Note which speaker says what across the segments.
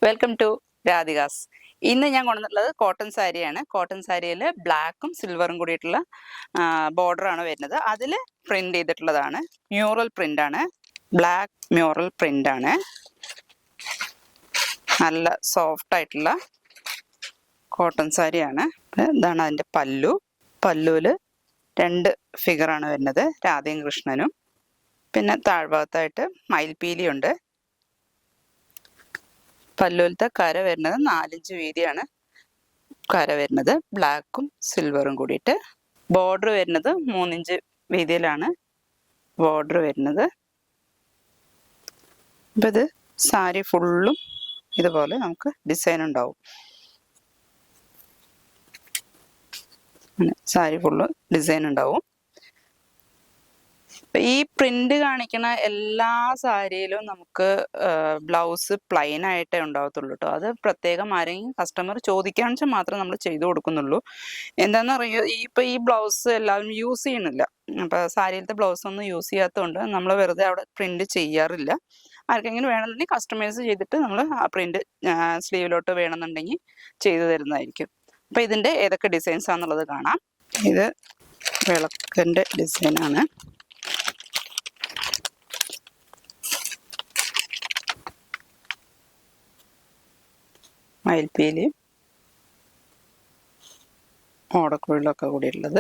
Speaker 1: Welcome to Radhika's. ഇന്ന് ഞാൻ കൊണ്ടുവന്നിട്ടുള്ളത് കോട്ടൺ സാരിയാണ്. കോട്ടൺ സാരിയിൽ ബ്ലാക്കും സിൽവറും കൂടിയിട്ടുള്ള ബോർഡറാണ് വരുന്നത്. അതിൽ പ്രിന്റ് ചെയ്തിട്ടുള്ളതാണ്. മ്യൂറൽ പ്രിന്റ് ആണ്. ബ്ലാക്ക് മ്യൂറൽ പ്രിന്റ് ആണ്. നല്ല സോഫ്റ്റ് ആയിട്ടുള്ള കോട്ടൺ സാരിയാണ്. ഇതാണ് അതിൻ്റെ പല്ലു. പല്ലുവിൽ 2 ഫിഗറാണ് വരുന്നത്, രാധയും കൃഷ്ണനും. പിന്നെ താഴ്ഭാഗത്തായിട്ട് മയിൽപീലിയുണ്ട്. പല്ലുവിലത്തെ കര വരുന്നത് 4 ഇഞ്ച് വീതിയാണ് കര വരുന്നത്, ബ്ലാക്കും സിൽവറും കൂടിയിട്ട്. ബോർഡർ വരുന്നത് 3 ഇഞ്ച് വീതിയിലാണ് ബോർഡർ വരുന്നത്. അപ്പം ഇത് സാരി ഫുള്ളും ഇതുപോലെ നമുക്ക് ഡിസൈൻ ഉണ്ടാവും. സാരി ഫുള്ള് ഡിസൈൻ ഉണ്ടാവും. ഈ പ്രിന്റ് കാണിക്കുന്ന എല്ലാ സാരിയിലും നമുക്ക് ബ്ലൗസ് പ്ലെയിൻ ആയിട്ടേ ഉണ്ടാവത്തുള്ളൂ കേട്ടോ. അത് പ്രത്യേകം ആരെങ്കിലും കസ്റ്റമർ ചോദിക്കാന്ന് വെച്ചാൽ മാത്രം നമ്മൾ ചെയ്തു കൊടുക്കുന്നുള്ളൂ. എന്താണെന്ന് അറിയോ, ഈ ബ്ലൗസ് എല്ലാവരും യൂസ് ചെയ്യണില്ല. അപ്പം സാരിയിലത്തെ ബ്ലൗസ് ഒന്നും യൂസ് ചെയ്യാത്തതുകൊണ്ട് നമ്മൾ വെറുതെ അവിടെ പ്രിന്റ് ചെയ്യാറില്ല. ആർക്കെങ്കിലും വേണമെന്നുണ്ടെങ്കിൽ കസ്റ്റമൈസ് ചെയ്തിട്ട് നമ്മൾ ആ പ്രിന്റ് സ്ലീവിലോട്ട് വേണമെന്നുണ്ടെങ്കിൽ ചെയ്തു തരുന്നതായിരിക്കും. അപ്പം ഇതിൻ്റെ ഏതൊക്കെ ഡിസൈൻസ് ആണെന്നുള്ളത് കാണാം. ഇത് വിളക്കിൻ്റെ ഡിസൈനാണ്. മയിൽപ്പീലി ഓടക്കുഴലൊക്കെ കൂടിയുള്ളത്.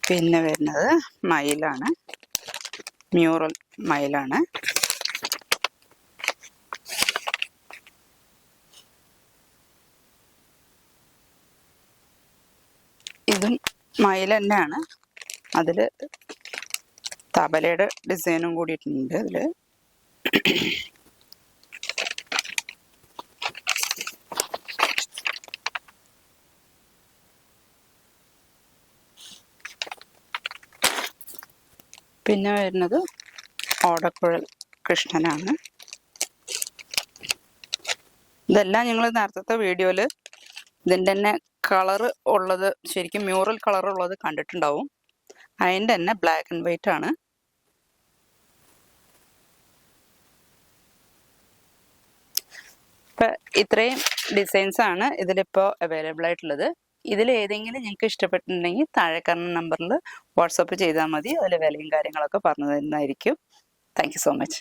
Speaker 1: പിന്നെ വരുന്നത് മയിലാണ്, മ്യൂറൽ മയിലാണ്. ഇതും മയിൽ തന്നെയാണ്. അതിൽ തബലയുടെ ഡിസൈനും കൂടിയിട്ടുണ്ട്. അതിൽ പിന്നെ വരുന്നത് ഓടക്കുഴൽ കൃഷ്ണനാണ്. ഇതെല്ലാം ഞങ്ങൾ നേരത്തെ വീഡിയോയിൽ ഇതിൻ്റെ തന്നെ കളറ് ഉള്ളത്, ശരിക്കും മ്യൂറൽ കളർ ഉള്ളത് കണ്ടിട്ടുണ്ടാവും. അതിൻ്റെ തന്നെ ബ്ലാക്ക് ആൻഡ് വൈറ്റ് ആണ്. ഇപ്പം ഇത്രയും ഡിസൈൻസ് ആണ് ഇതിലിപ്പോൾ അവൈലബിൾ ആയിട്ടുള്ളത്. ഇതിൽ ഏതെങ്കിലും നിങ്ങൾക്ക് ഇഷ്ടപ്പെട്ടിട്ടുണ്ടെങ്കിൽ താഴെ കാണുന്ന നമ്പറിൽ വാട്സപ്പ് ചെയ്താൽ മതി. അതിൽ വിലയും കാര്യങ്ങളൊക്കെ പറഞ്ഞു തരുന്നതായിരിക്കും. Thank you so much.